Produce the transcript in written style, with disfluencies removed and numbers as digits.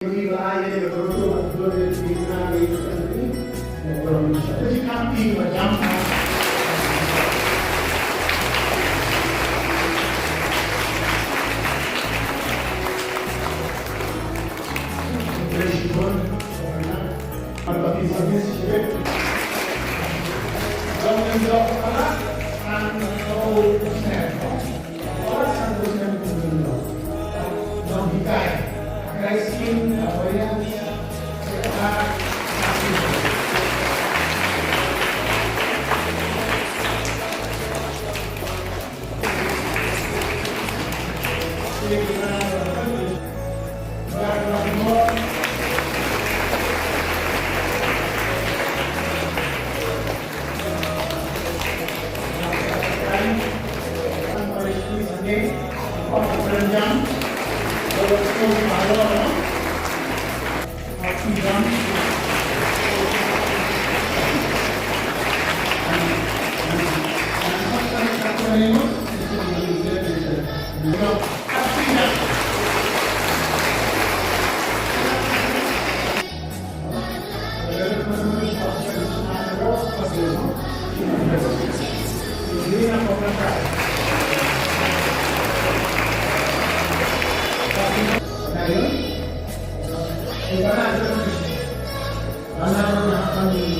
Wilayah yang betul-betul dibina itu jadi kambing macam Presiden, artisannya sih, jangan jauh kalah, atau orang yang benar, jangan dikai. Racing apa yang kita Karena